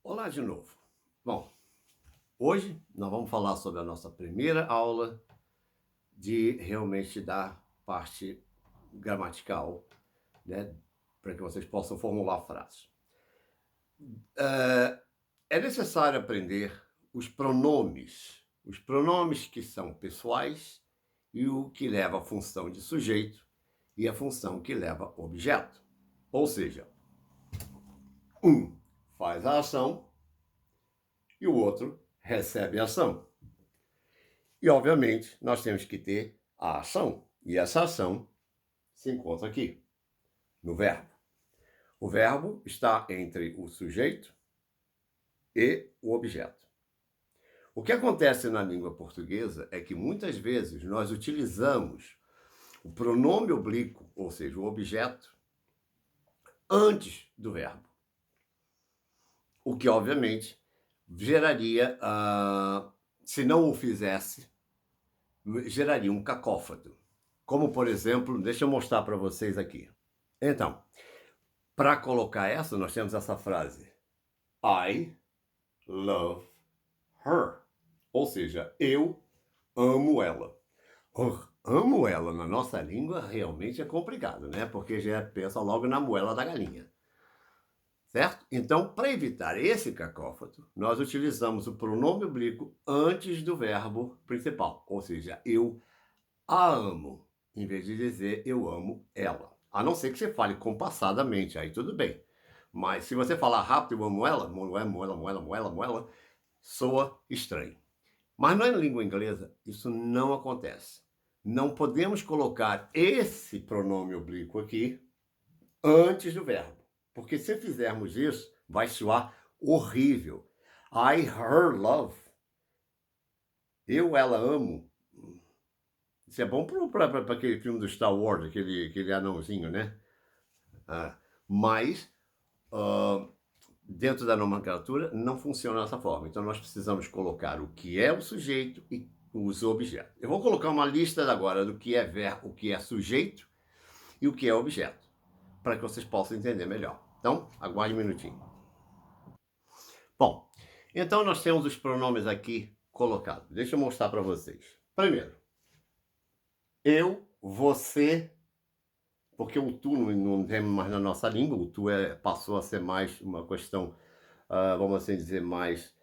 Olá de novo. Bom, hoje nós vamos falar sobre a nossa primeira aula de realmente da parte gramatical, né, para que vocês possam formular frases. É necessário aprender os pronomes que são pessoais e o que leva a função de sujeito e a função que leva objeto. Ou seja, um faz a ação e o outro recebe a ação. E, obviamente, nós temos que ter a ação. E essa ação se encontra aqui, no verbo. O verbo está entre o sujeito e o objeto. O que acontece na língua portuguesa é que muitas vezes nós utilizamos o pronome oblíquo, ou seja, o objeto, antes do verbo. O que, obviamente, geraria, se não o fizesse, geraria um cacófato. Como, por exemplo, deixa eu mostrar para vocês aqui. Então, para colocar essa, nós temos essa frase. I love her. Ou seja, eu amo ela. Amo ela na nossa língua realmente é complicado, né? Porque já pensa logo na moela da galinha. Certo? Então, para evitar esse cacófato, nós utilizamos o pronome oblíquo antes do verbo principal. Ou seja, eu a amo, em vez de dizer eu amo ela. A não ser que você fale compassadamente, aí tudo bem. Mas se você falar rápido, eu amo ela, moela, moela, moela, moela, moela, soa estranho. Mas na língua inglesa, isso não acontece. Não podemos colocar esse pronome oblíquo aqui antes do verbo. Porque se fizermos isso, vai soar horrível. I, her, love. Eu, ela, amo. Isso é bom para aquele filme do Star Wars, aquele anãozinho, né? Mas, dentro da nomenclatura, não funciona dessa forma. Então, nós precisamos colocar o que é o sujeito e os objetos. Eu vou colocar uma lista agora do que é verbo, o que é sujeito e o que é objeto, para que vocês possam entender melhor. Então, aguarde um minutinho. Bom, então nós temos os pronomes aqui colocados. Deixa eu mostrar para vocês. Primeiro, eu, você, porque o tu não tem mais na nossa língua, o tu passou a ser mais uma questão, vamos assim dizer, mais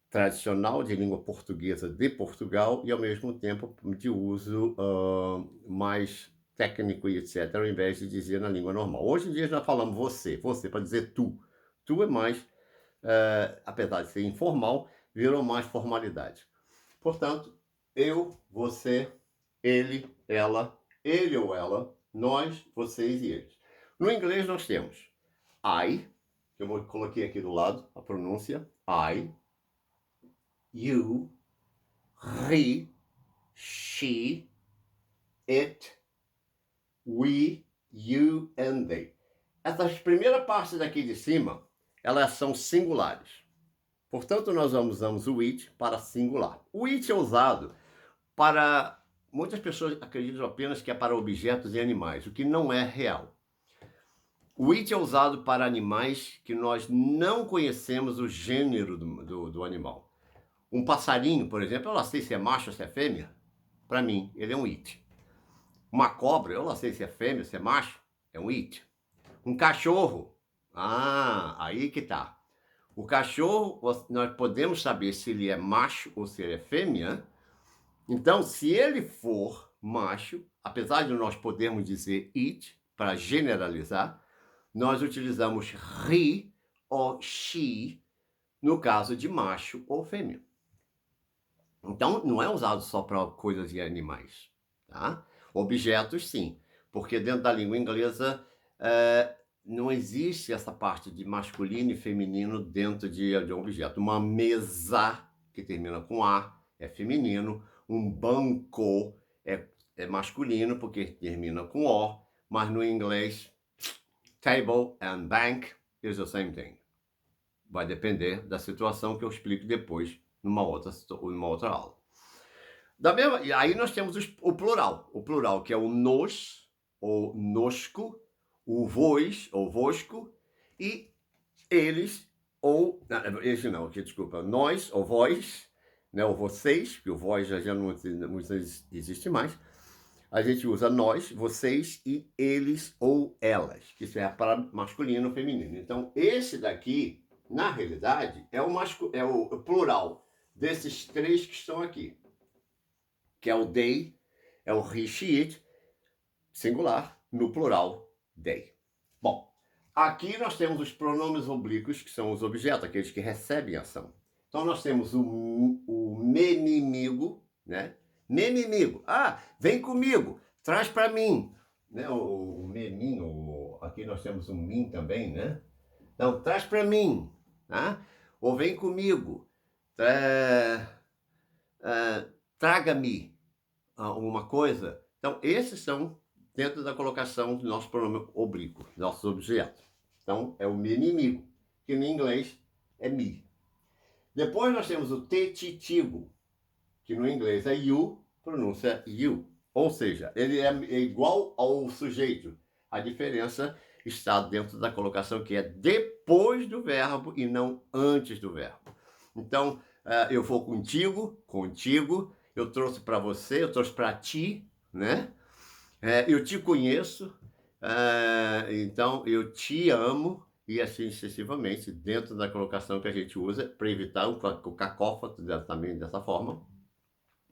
tradicional de língua portuguesa de Portugal e, ao mesmo tempo, de uso mais técnico e etc., ao invés de dizer na língua normal. Hoje em dia nós falamos você para dizer tu. Tu é mais, apesar de ser informal, virou mais formalidade. Portanto, eu, você, ele ou ela, nós, vocês e eles. No inglês nós temos I, que eu coloquei aqui do lado, a pronúncia, I, you, he, she, it, we, you and they. Essas primeiras partes daqui de cima, elas são singulares. Portanto, nós usamos o it para singular. O it é usado para... Muitas pessoas acreditam apenas que é para objetos e animais, o que não é real. O it é usado para animais que nós não conhecemos o gênero do animal. Um passarinho, por exemplo, eu não sei se é macho ou se é fêmea. Para mim, ele é um it. Uma cobra, eu não sei se é fêmea ou se é macho, é um it. Um cachorro, aí que tá. O cachorro, nós podemos saber se ele é macho ou se ele é fêmea. Então, se ele for macho, apesar de nós podermos dizer it, para generalizar, nós utilizamos he ou she no caso de macho ou fêmea. Então, não é usado só para coisas e animais, tá? Objetos, sim, porque dentro da língua inglesa não existe essa parte de masculino e feminino dentro de um objeto. Uma mesa, que termina com A, é feminino. Um banco é masculino, porque termina com O, mas no inglês, table and bank is the same thing. Vai depender da situação que eu explico depois numa outra aula. E aí nós temos o plural que é o nos, ou nosco, o vós, ou vosco, e eles ou... Esse não, aqui, desculpa. Nós, ou vós, né? Ou vocês, porque o vós já não existe mais. A gente usa nós, vocês e eles ou elas, que serve para masculino ou feminino. Então, esse daqui, na realidade, é o plural desses três que estão aqui, que é o they, é o he, she, it, singular, no plural, they. Bom, aqui nós temos os pronomes oblíquos, que são os objetos, aqueles que recebem ação. Então, nós temos o menimigo, né? Menimigo. Ah, vem comigo, traz para mim. Né? O menino, aqui nós temos um mim também, né? Então, traz para mim. Tá? Ou vem comigo. Traga-me alguma coisa. Então, esses são dentro da colocação do nosso pronome oblíquo, nossos objetos. Então, é o menimigo, que no inglês é me. Depois nós temos o tetitivo, que no inglês é you, pronúncia you. Ou seja, ele é igual ao sujeito. A diferença está dentro da colocação que é depois do verbo e não antes do verbo. Então, eu vou contigo, eu trouxe para você, eu trouxe para ti, né? Eu te conheço, então eu te amo, e assim sucessivamente, dentro da colocação que a gente usa para evitar o cacófato também dessa forma.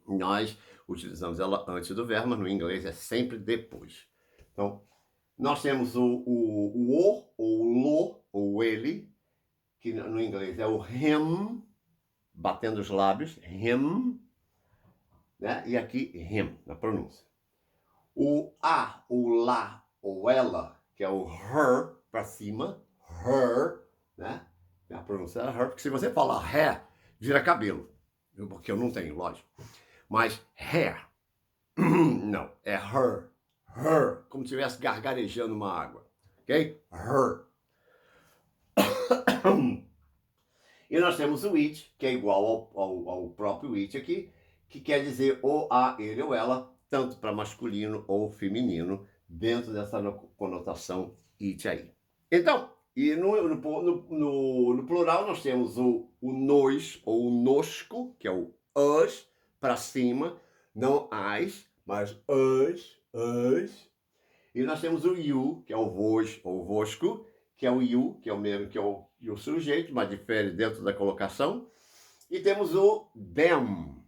Nós utilizamos ela antes do verbo, mas no inglês é sempre depois. Então, nós temos o lo, ou ele, que no inglês é o him, batendo os lábios, him, né? E aqui him, na pronúncia. O a, o lá, ou ela, que é o her, para cima, her, né? A pronúncia é her, porque se você falar hair, vira cabelo, porque eu não tenho, lógico. Mas hair, não, é her, como se estivesse gargarejando uma água, ok? Her. E nós temos o it, que é igual ao próprio it aqui, que quer dizer ou a, ele ou ela, tanto para masculino ou feminino, dentro dessa conotação it aí. Então, e no plural nós temos o nós, ou o nosco, que é o us, para cima, não as, mas us. E nós temos o you, que é o vos ou vosco, que é o you, que é o mesmo que é o sujeito, mas difere dentro da colocação. E temos o them,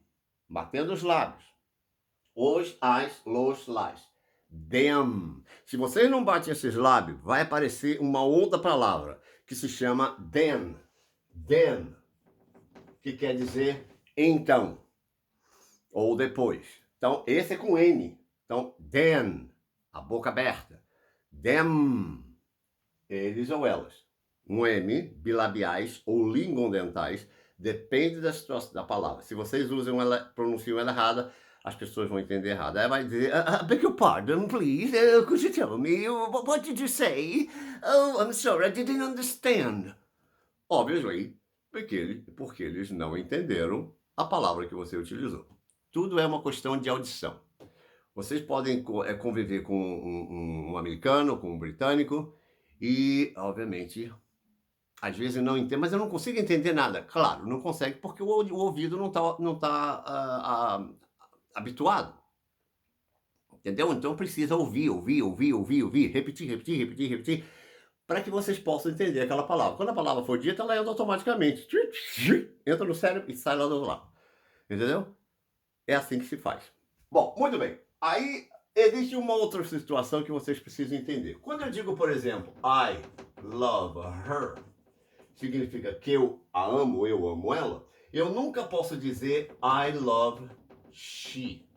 batendo os lábios. Os, as, los, las. Them. Se vocês não batem esses lábios, vai aparecer uma outra palavra que se chama then. Then, que quer dizer então, ou depois. Então, esse é com N. Então, then, a boca aberta. Them, eles ou elas. Um M, bilabiais ou lingodentais, depende da situação da palavra. Se vocês usam ela, pronunciam ela errada, as pessoas vão entender errado. Aí vai dizer, beg your pardon, please, could you tell me, what did you say? Oh, I'm sorry, I didn't understand. Obviously, porque eles não entenderam a palavra que você utilizou. Tudo é uma questão de audição. Vocês podem conviver com um americano, com um britânico, e, obviamente, às vezes não entendo, mas eu não consigo entender nada. Claro, não consegue porque o ouvido não tá habituado. Entendeu? Então precisa ouvir, repetir, para que vocês possam entender aquela palavra. Quando a palavra for dita, ela entra automaticamente. Entra no cérebro e sai lá do outro lado. Entendeu? É assim que se faz. Bom, muito bem. Aí existe uma outra situação que vocês precisam entender. Quando eu digo, por exemplo, I love her, significa que eu a amo, eu amo ela, eu nunca posso dizer I love she.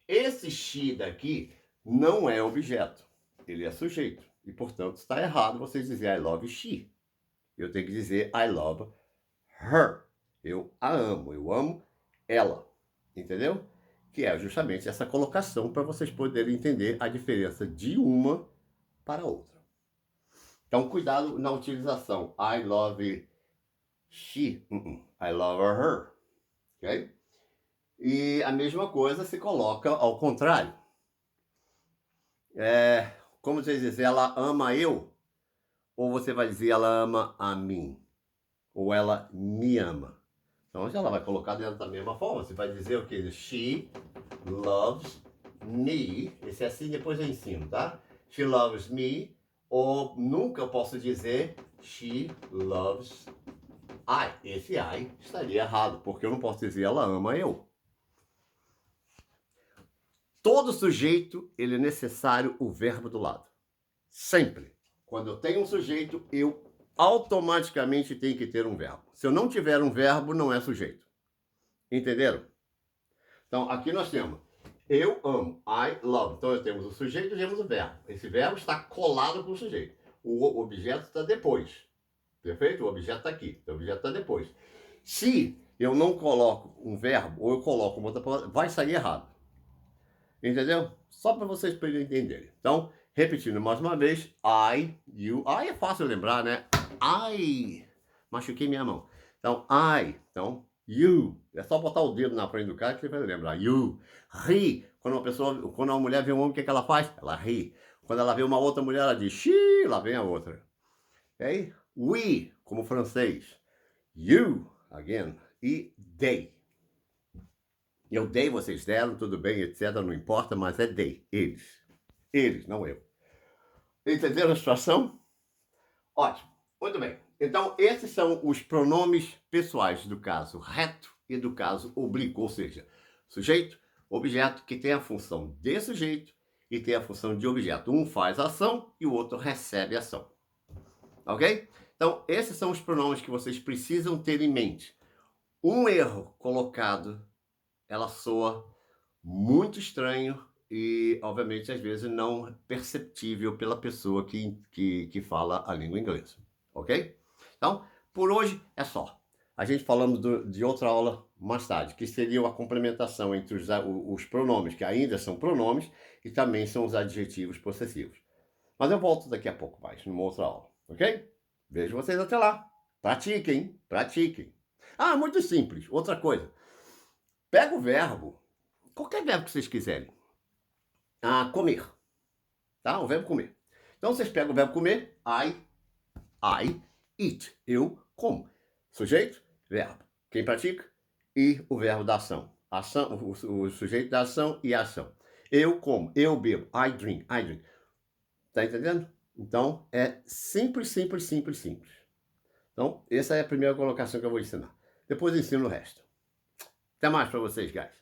Esse she daqui não é objeto, ele é sujeito. E, portanto, está errado vocês dizerem I love she. Eu tenho que dizer I love her. Eu a amo, eu amo ela. Entendeu? Que é justamente essa colocação para vocês poderem entender a diferença de uma para a outra. Então, cuidado na utilização. I love she. I love her. Ok? E a mesma coisa se coloca ao contrário. Como você dizer, ela ama eu? Ou você vai dizer, ela ama a mim? ou ela me ama. Então ela vai colocar dentro da mesma forma. Você vai dizer o que? She loves me. Esse assim depois eu ensino, tá? She loves me. Ou nunca eu posso dizer she loves I. Esse I estaria errado, porque eu não posso dizer ela ama eu. Todo sujeito, ele é necessário o verbo do lado. Sempre. Quando eu tenho um sujeito, eu automaticamente tenho que ter um verbo. Se eu não tiver um verbo, não é sujeito. Entenderam? Então, aqui nós temos eu amo, I love. Então, temos o sujeito e temos o verbo. Esse verbo está colado com o sujeito. O objeto está depois. Perfeito? O objeto está aqui. Então, o objeto está depois. Se eu não coloco um verbo, ou eu coloco uma outra palavra, vai sair errado. Entendeu? Só para vocês entenderem. Então, repetindo mais uma vez, I, you. I é fácil lembrar, né? I. Machuquei minha mão. Então, I. Então, you. É só botar o dedo na frente do cara que você vai lembrar. You. Ri. Quando uma mulher vê um homem, o que ela faz? Ela ri. Quando ela vê uma outra mulher, ela diz, she, lá vem a outra. Ok? We, como francês. You, again. E they. Eu dei, vocês deram, tudo bem, etc. Não importa, mas é they. Eles. Eles, não eu. Entenderam a situação? Ótimo. Muito bem. Então, esses são os pronomes pessoais do caso reto e do caso oblíquo, ou seja, sujeito, objeto, que tem a função de sujeito e tem a função de objeto. Um faz ação e o outro recebe ação. Ok? Então, esses são os pronomes que vocês precisam ter em mente. Um erro colocado, ela soa muito estranho e, obviamente, às vezes não perceptível pela pessoa que fala a língua inglesa, ok? Então, por hoje é só. A gente falamos de outra aula mais tarde, que seria a complementação entre os pronomes, que ainda são pronomes, e também são os adjetivos possessivos. Mas eu volto daqui a pouco mais, numa outra aula, ok? Vejo vocês até lá. Pratiquem, pratiquem. Ah, muito simples. Outra coisa. Pega o verbo, qualquer verbo que vocês quiserem. Comer. Tá? O verbo comer. Então, vocês pegam o verbo comer. I eat. Eu como. Sujeito, verbo. Quem pratica? E o verbo da ação. Ação, o sujeito da ação e a ação. Eu como. Eu bebo. I drink. I drink. Tá entendendo? Então, é simples, simples, simples, simples. Então, essa é a primeira colocação que eu vou ensinar. Depois eu ensino o resto. Até mais para vocês, guys.